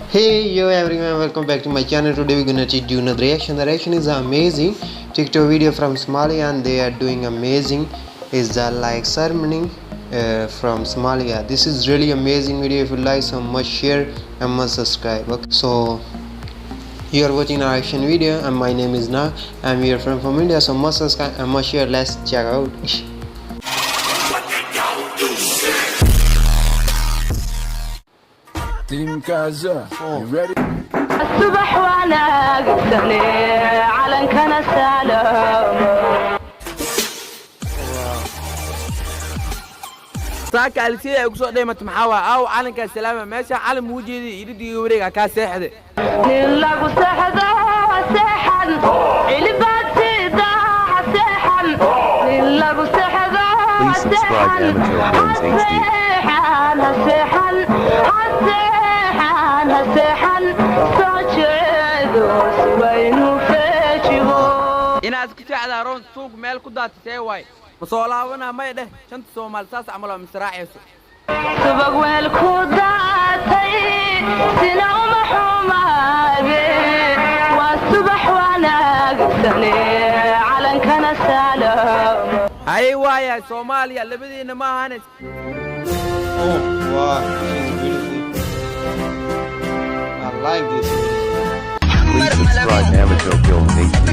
Hey yo everyone, welcome back to my channel. Today we're gonna do another reaction. The reaction is amazing. TikTok video from Somalia and they are doing amazing. Is the like ceremony from Somalia. This is really amazing video. If you like, so much share and must subscribe. Okay, so you are watching our reaction video and my name is Na. I'm here from India, so must subscribe and must share. Let's check out. Team Gaza, you ready? الصبح وانا قدني على كان السلام saaka alsiya ay ku soo dheemat maxaa aw calanka salaama meesha calan muujeedi idii wareega ka seexday nin lagu seexdo seexan ilbaatida seexan nin lagu seexdo seexan seexan soojeedo subaynu feejigo inaad ku taacdaa roon suuq meel ku daatisay way mas'uulaabana may dheh shanta Soomaal saas amal misraacayso subag weel ku daatay sina uma xumaade waa subax wanaagsan calankana salaam ay waaya Soomaaliya labadiina ma ahaanay Oh wow, this is beautiful. I like this. Please subscribe Amateur Films HD.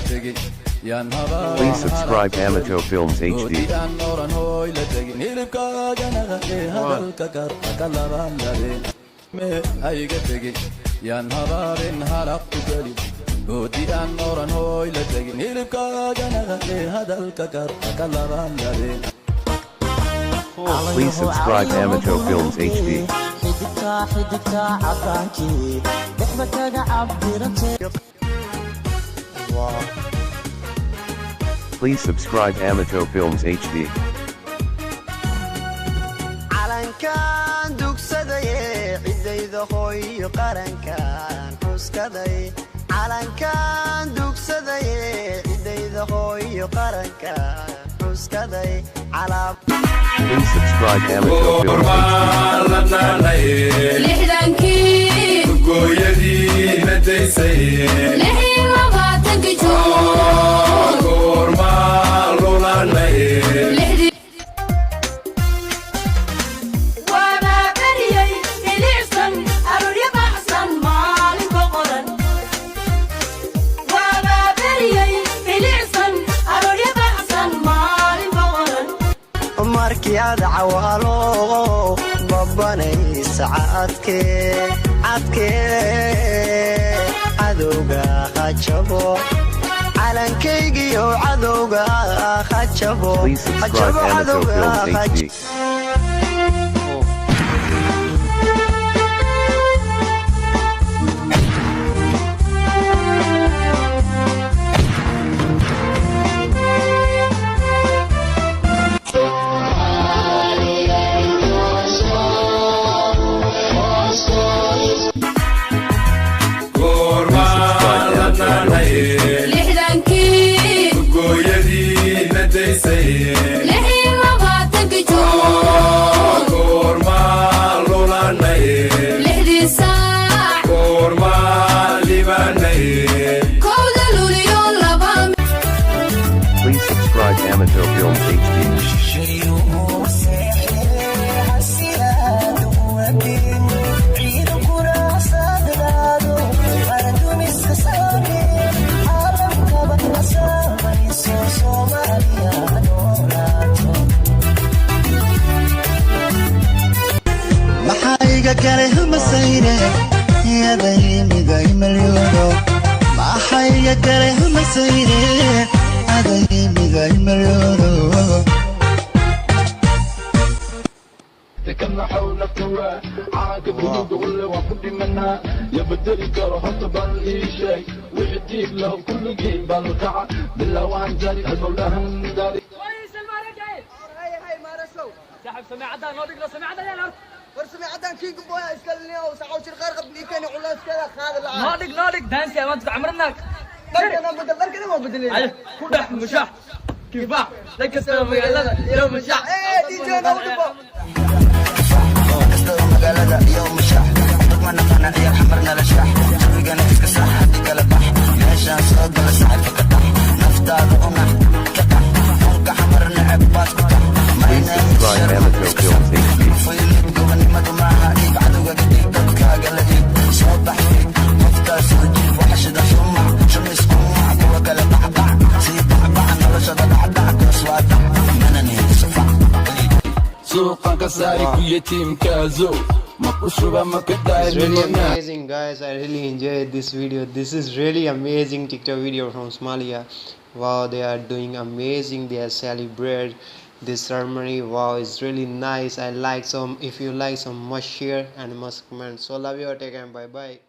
Please subscribe Amateur Films HD. Please subscribe Amateur Films HD. Wow. Please subscribe Amateur Films HD. calankan dugsadaye cidayda hooyo qarankan xuskaday calankan dugsadaye cidayda hooyo qarankan xuskaday calaam Please subscribe Amateur Films HD. lixdankii Gooyadii nadaysay lixii labaatanki joog goormaa lulanay waana beriyey ilicsan aroorya baxsan maalin boqoran waana beriyey ilicsan aroorya baxsan maalin boqoran markii aad cawaalo babanaysa cadkee cadowga hajabo calankaygiyo cadowga hajabo Please subscribe Amateur Films HD. lixdankii gooyadii nadaysay lixii labaatanki joog goormaa lulanay lixdii saac goormaa libanay kowda luliyo laba Please subscribe Amateur Films HD. maxayga kale humasayne adaymiday malyoono maxayga kale humasayne adaymiday malyoono كنا حولنا كوا عاك بلوغ ولا وكل منا يبدل كره طبعا شيء ويديك له كل جيل بالقاع بالله وان جاري المولى داري كويس المارك جاي هاي مارسو سحب سماعه ده نودك لو سماعه ده يا ورسمي عدن كيك بويا اسكالني وسعوش الغرق بليكاني ولا اسكالا خاذ العالم ناضق دانسي يا ولد عمرناك انا بدل كده ما بدل عليه كل مشاح كيفاه لك السلام يا يوم مشاح ايه دي جي انا ودبو كسر مقالة يوم مشاح ضمن قناة يا حمرنا لشاح شوي قنا تكسح هديك لبح ماشان صوت ولا ساعد فتح نفتح وقمح كتح فوق حمرنا عباس كتح Please subscribe Amateur Films HD. فيلم قواني ما دماها ايب عدوك قديك تبكى قلدي صبح فيك مفتر سوجي وحش دا شمع شمي سقوع قوة قلب بعبع سيب بعبع نرشد بعبع كسوات منني صفع سوقا كسارك يتيم كازو مقشوبة ما It's كداير really من amazing, guys. I really enjoyed this video. This is really amazing TikTok video from Somalia. Wow, they are doing amazing. They are celebrate this ceremony. Wow, it's really nice. I like some. If you like some, must share and must comment. So love you. Take care. Bye bye.